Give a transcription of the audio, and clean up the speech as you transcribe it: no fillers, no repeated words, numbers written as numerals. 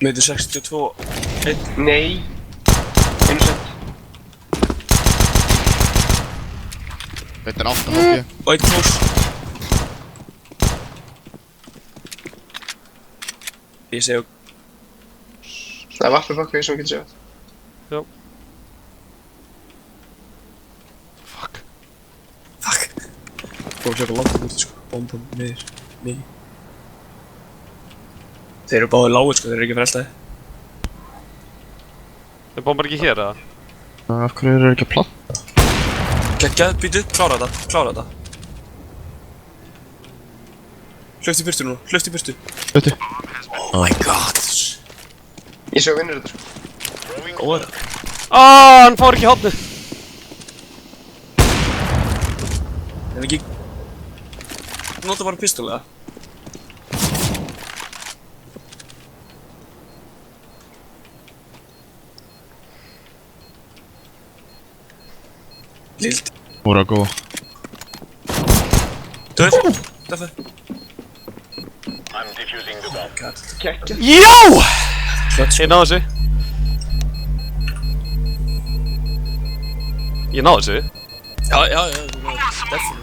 Meður 62 1. Nei. Einu sett. Þetta er 8 hálki. Og 1 close. Ég segi Það er vappi bak við sem við getum séð. Já. Fuck. Fórum sér bara langt í burtu sko. Bomba meður. Mikið. Þeir eru báðir lágir sko, þeir eru ekki freltaði. Þeir bombar ekki hér eða? Af hverju eru ekki að planta? Geggjað, býtu, klára þetta. Hlauft í burtu núna, hlauft í burtu. Hluti. Oh my god. Ég svo vinnur þetta sko. Góður. Hann fór ekki í hotnið! En ekki... Nota bara pistol eða? Lild. Úra góða. Döð. Döð. Kekja. Já! Klöts. Ég náðu þessu. Ég náðu þessu. Já, þú náðu. Definitely.